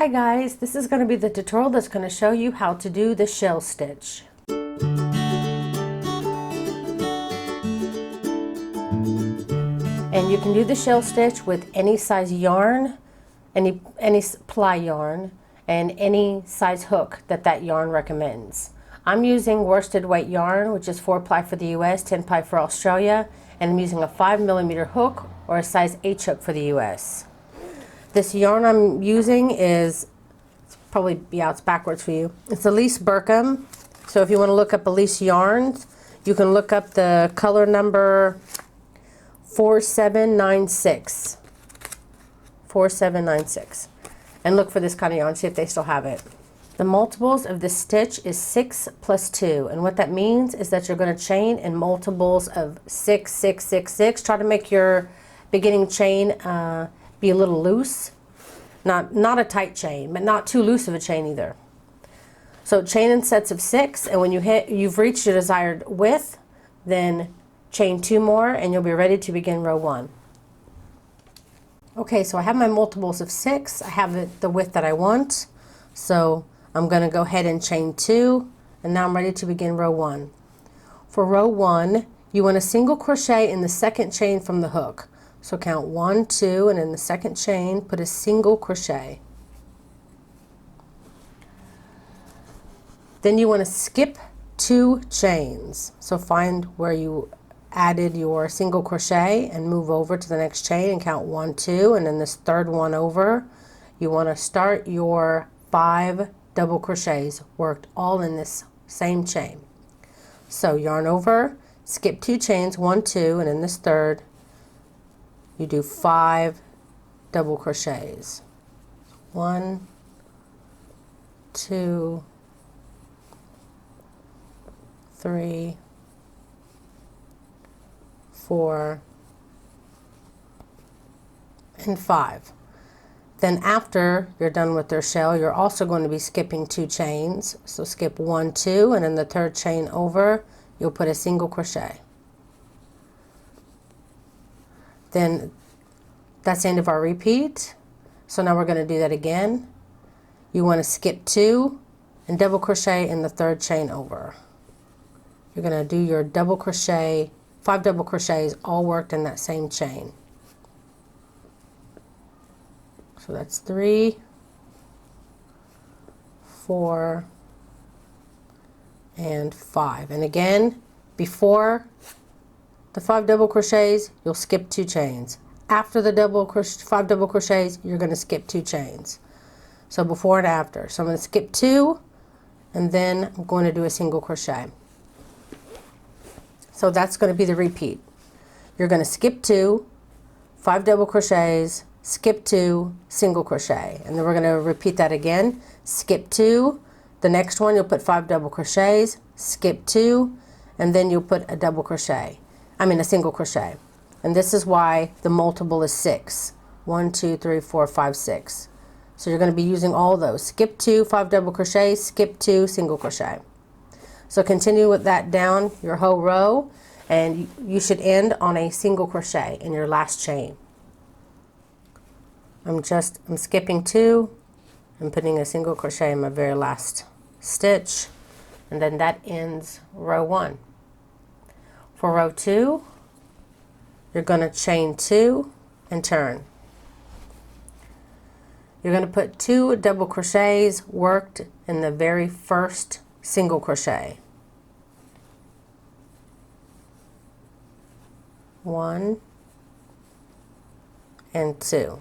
Hi guys, this is going to be the tutorial that's going to show you how to do the shell stitch. And you can do the shell stitch with any size yarn, any ply yarn, and any size hook that yarn recommends. I'm using worsted weight yarn, which is 4 ply for the US, 10 ply for Australia, and I'm using a 5mm hook or a size H hook for the US. This yarn I'm using is it's backwards for you. It's Elise Burkham. So if you want to look up Elise yarns, you can look up the color number 4796. 4796. And look for this kind of yarn, see if they still have it. The multiples of this stitch is 6 plus 2. And what that means is that you're going to chain in multiples of 6, 6, 6, 6. Try to make your beginning chain be a little loose. Not a tight chain, but not too loose of a chain either. So chain in sets of 6, and when you've reached your desired width, then chain 2 more and you'll be ready to begin row 1. Okay, so I have my multiples of 6. I have the width that I want. So I'm going to go ahead and chain 2, and now I'm ready to begin row 1. For row 1, you want a single crochet in the second chain from the hook. So count 1, 2, and in the second chain, put a single crochet. Then you want to skip 2 chains. So find where you added your single crochet and move over to the next chain and count 1, 2, and then this third one over, you want to start your 5 double crochets worked all in this same chain. So yarn over, skip 2 chains, 1, 2, and in this third, you do 5 double crochets. 1, 2, 3, 4, and 5. Then after you're done with their shell, you're also going to be skipping 2 chains. So skip 1, 2, and in the third chain over, you'll put a single crochet. Then that's the end of our repeat. So now we're going to do that again. You want to skip 2 and double crochet in the third chain over. You're going to do your double crochet, 5 double crochets all worked in that same chain. So that's 3, 4, and 5. And again, before the 5 double crochets, you'll skip 2 chains. After the 5 double crochets, you're going to skip 2 chains. So before and after. So I'm going to skip 2, and then I'm going to do a single crochet. So that's going to be the repeat. You're going to skip 2, 5 double crochets, skip 2, single crochet. And then we're going to repeat that again. Skip 2, the next one you'll put 5 double crochets, skip 2, and then you'll put a single crochet. And this is why the multiple is 6. 1, 2, 3, 4, 5, 6. So you're going to be using all those. Skip 2, 5 double crochets, skip 2, single crochet. So continue with that down your whole row, and you should end on a single crochet in your last chain. I'm skipping 2 and putting a single crochet in my very last stitch, and then that ends row 1. For row 2, you're going to chain 2 and turn. You're going to put 2 double crochets worked in the very first single crochet. 1 and 2.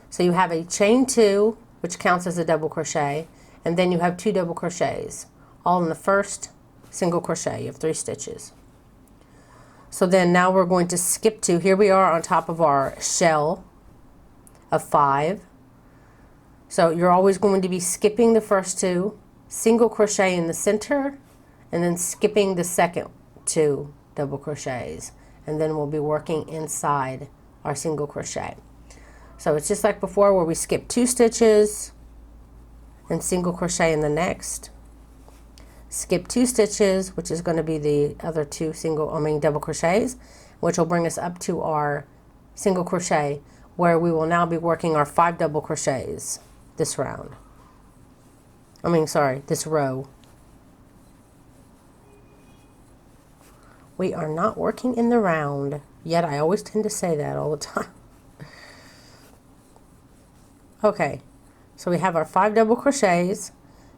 So you have a chain 2, which counts as a double crochet, and then you have 2 double crochets, all in the first single crochet. You have 3 stitches. So then now we're going to skip 2. Here we are on top of our shell of 5. So you're always going to be skipping the first 2, single crochet in the center, and then skipping the second 2 double crochets. And then we'll be working inside our single crochet. So it's just like before where we skip 2 stitches and single crochet in the next. Skip 2 stitches, which is going to be the other 2 double crochets, which will bring us up to our single crochet, where we will now be working our 5 double crochets. this round. This row. We are not working in the round, yet I always tend to say that all the time. Okay, so we have our 5 double crochets.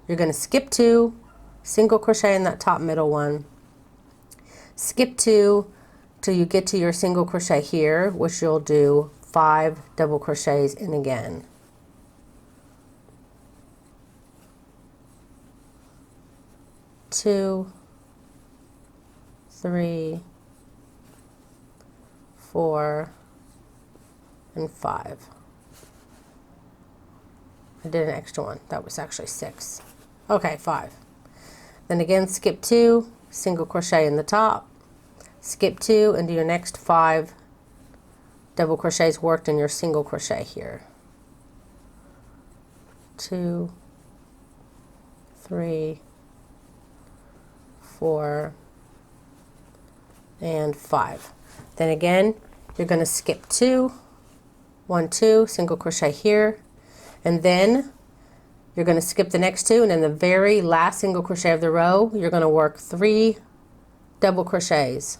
You're going to skip 2, single crochet in that top middle one. Skip 2 till you get to your single crochet here, which you'll do 5 double crochets in again. Two, 3, 4, and 5. I did an extra one. That was actually 6. Okay, 5. Then again, skip 2, single crochet in the top, skip 2, and do your next 5 double crochets worked in your single crochet here. 2, 3, 4, and 5. Then again, you're going to skip 2, 1, 2, single crochet here, and then you're going to skip the next 2, and in the very last single crochet of the row, you're going to work 3 double crochets.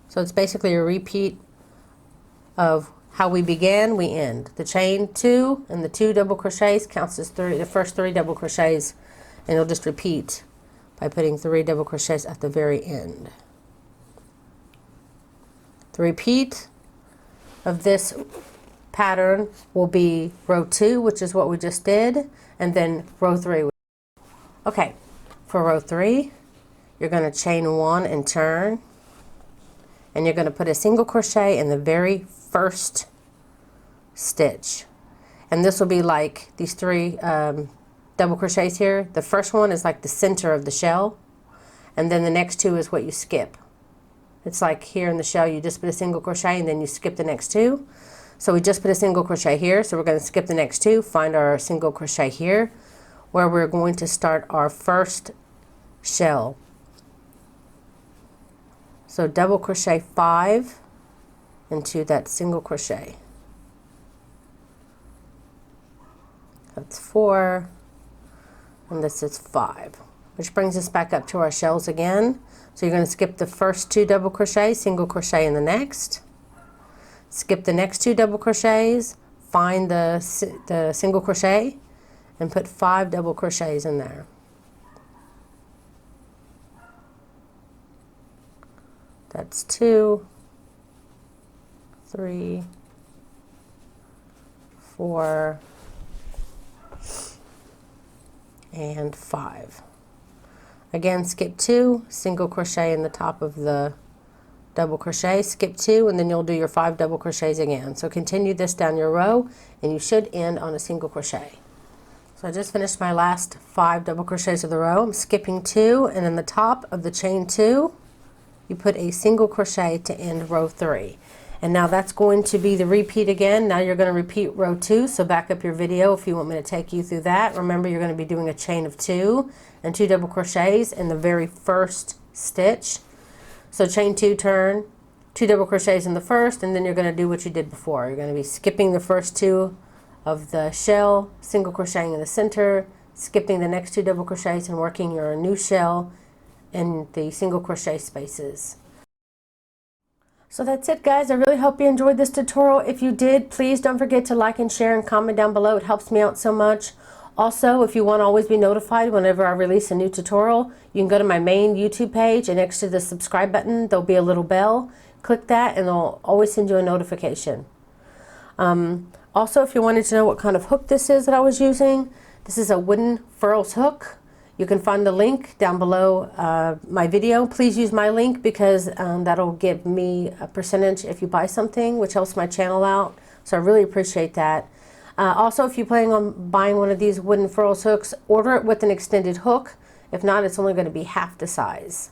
So it's basically a repeat of how we began, we end. The chain 2 and the 2 double crochets counts as the first 3 double crochets, and you'll just repeat by putting 3 double crochets at the very end. The repeat of this pattern will be row 2, which is what we just did, and then row 3. Okay, for row 3, you're going to chain 1 and turn, and you're going to put a single crochet in the very first stitch. And this will be like these 3 double crochets here. The first one is like the center of the shell, and then the next 2 is what you skip. It's like here in the shell, you just put a single crochet and then you skip the next 2. So we just put a single crochet here, so we're going to skip the next 2, find our single crochet here, where we're going to start our first shell. So double crochet 5 into that single crochet. That's 4, and this is 5, which brings us back up to our shells again. So you're going to skip the first 2 double crochets, single crochet in the next, skip the next 2 double crochets, find the single crochet, and put 5 double crochets in there. That's 2, 3, 4, and 5. Again, skip 2, single crochet in the top of the double crochet, skip 2, and then you'll do your 5 double crochets again. So continue this down your row, and you should end on a single crochet. So I just finished my last 5 double crochets of the row. I'm skipping 2, and in the top of the chain 2, you put a single crochet to end row 3. And now that's going to be the repeat again. Now you're going to repeat row 2, so back up your video if you want me to take you through that. Remember, you're going to be doing a chain of 2 and 2 double crochets in the very first stitch. So chain 2, turn, 2 double crochets in the first, and then you're going to do what you did before. You're going to be skipping the first 2 of the shell, single crocheting in the center, skipping the next 2 double crochets, and working your new shell in the single crochet spaces. So that's it, guys. I really hope you enjoyed this tutorial. If you did, please don't forget to like and share and comment down below. It helps me out so much. Also, if you want to always be notified whenever I release a new tutorial, you can go to my main YouTube page, and next to the subscribe button there'll be a little bell. Click that and it'll always send you a notification. Also, if you wanted to know what kind of hook this is that I was using, this is a wooden furls hook. You can find the link down below my video. Please use my link because that'll give me a percentage if you buy something, which helps my channel out. So I really appreciate that. Also, if you're planning on buying one of these wooden furls hooks, order it with an extended hook. If not, it's only going to be half the size.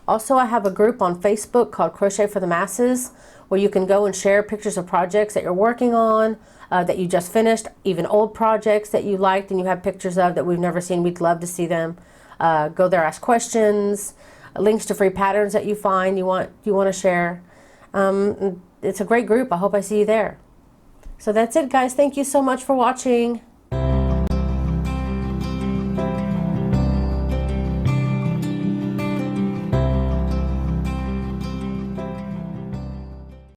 Also, I have a group on Facebook called Crochet for the Masses, where you can go and share pictures of projects that you're working on, that you just finished, even old projects that you liked and you have pictures of that we've never seen. We'd love to see them. Go there, ask questions, links to free patterns that you find you want to share. It's a great group. I hope I see you there. So that's it, guys. Thank you so much for watching.